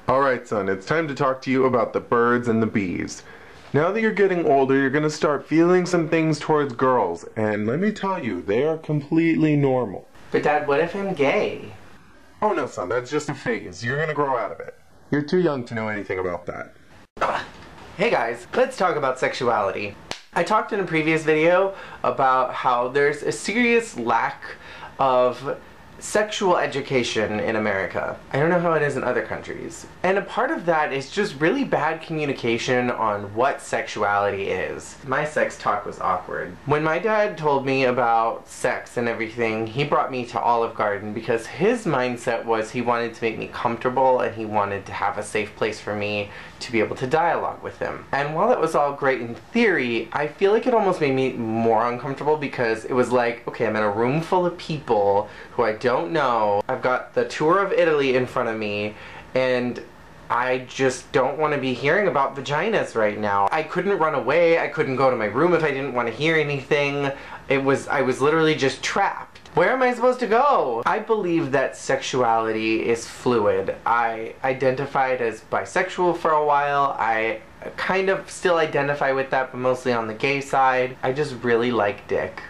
Alright son, it's time to talk to you about the birds and the bees. Now that you're getting older, you're gonna start feeling some things towards girls, and let me tell you, they are completely normal. But Dad, what if I'm gay? Oh no son, that's just a phase. You're gonna grow out of it. You're too young to know anything about that. Hey guys, let's talk about sexuality. I talked in a previous video about how there's a serious lack of sexual education in America. I don't know how it is in other countries. And a part of that is just really bad communication on what sexuality is. My sex talk was awkward. When my dad told me about sex and everything, he brought me to Olive Garden because his mindset was he wanted to make me comfortable and he wanted to have a safe place for me to be able to dialogue with him. And while that was all great in theory, I feel like it almost made me more uncomfortable because it was like, okay, I'm in a room full of people who I don't know. I've got the tour of Italy in front of me, and I just don't want to be hearing about vaginas right now. I couldn't run away. I couldn't go to my room if I didn't want to hear anything. I was literally just trapped. Where am I supposed to go? I believe that sexuality is fluid. I identified as bisexual for a while. I kind of still identify with that, but mostly on the gay side. I just really like dick.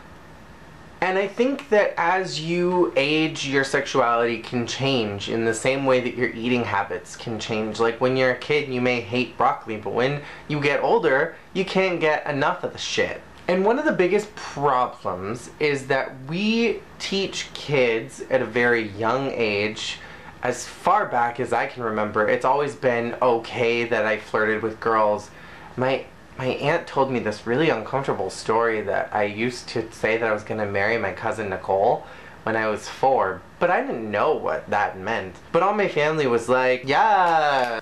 And I think that as you age, your sexuality can change in the same way that your eating habits can change. Like when you're a kid, you may hate broccoli, but when you get older, you can't get enough of the shit. And one of the biggest problems is that we teach kids at a very young age, as far back as I can remember, it's always been okay that I flirted with girls. My aunt told me this really uncomfortable story that I used to say that I was going to marry my cousin Nicole when I was 4, but I didn't know what that meant. But all my family was like, yeah.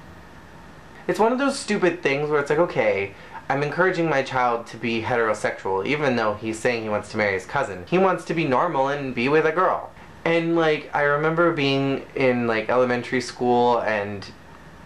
It's one of those stupid things where it's like, okay, I'm encouraging my child to be heterosexual even though he's saying he wants to marry his cousin. He wants to be normal and be with a girl. And like, I remember being in like elementary school and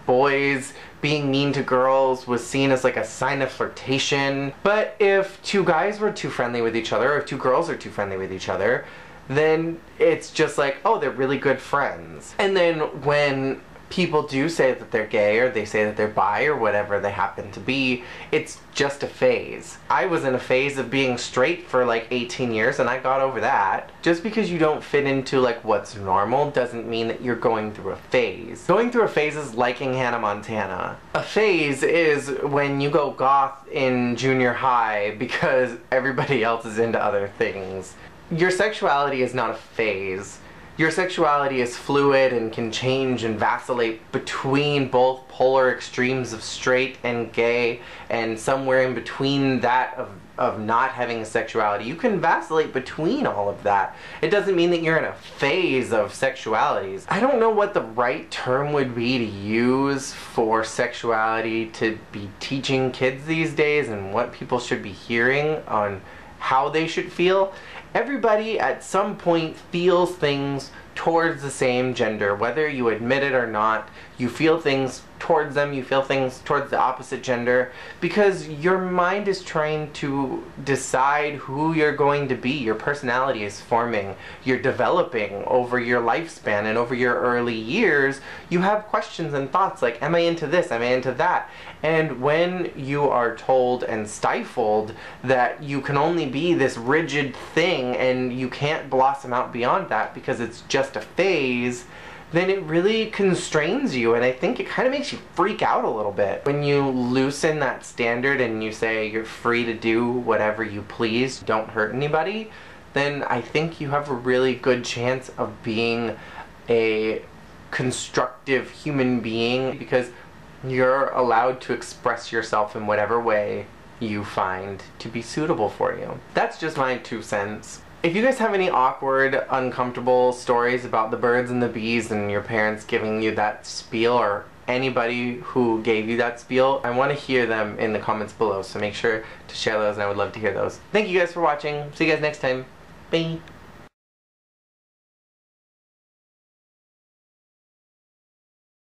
boys being mean to girls was seen as like a sign of flirtation. But if two guys were too friendly with each other, or if two girls are too friendly with each other, then it's just like, oh, they're really good friends. And then when people do say that they're gay, or they say that they're bi, or whatever they happen to be, it's just a phase. I was in a phase of being straight for like 18 years and I got over that. Just because you don't fit into like what's normal doesn't mean that you're going through a phase. Going through a phase is liking Hannah Montana. A phase is when you go goth in junior high because everybody else is into other things. Your sexuality is not a phase. Your sexuality is fluid and can change and vacillate between both polar extremes of straight and gay, and somewhere in between that of not having a sexuality. You can vacillate between all of that. It doesn't mean that you're in a phase of sexualities. I don't know what the right term would be to use for sexuality to be teaching kids these days and what people should be hearing on how they should feel. Everybody at some point feels things towards the same gender, whether you admit it or not. You feel things towards them, you feel things towards the opposite gender, because your mind is trying to decide who you're going to be. Your personality is forming, you're developing over your lifespan, and over your early years you have questions and thoughts like, am I into this, am I into that? And when you are told and stifled that you can only be this rigid thing and you can't blossom out beyond that because it's just a phase, then it really constrains you, and I think it kind of makes you freak out a little bit. When you loosen that standard and you say you're free to do whatever you please, don't hurt anybody, then I think you have a really good chance of being a constructive human being, because you're allowed to express yourself in whatever way you find to be suitable for you. That's just my 2 cents. If you guys have any awkward, uncomfortable stories about the birds and the bees and your parents giving you that spiel, or anybody who gave you that spiel, I want to hear them in the comments below, so make sure to share those and I would love to hear those. Thank you guys for watching. See you guys next time. Bye.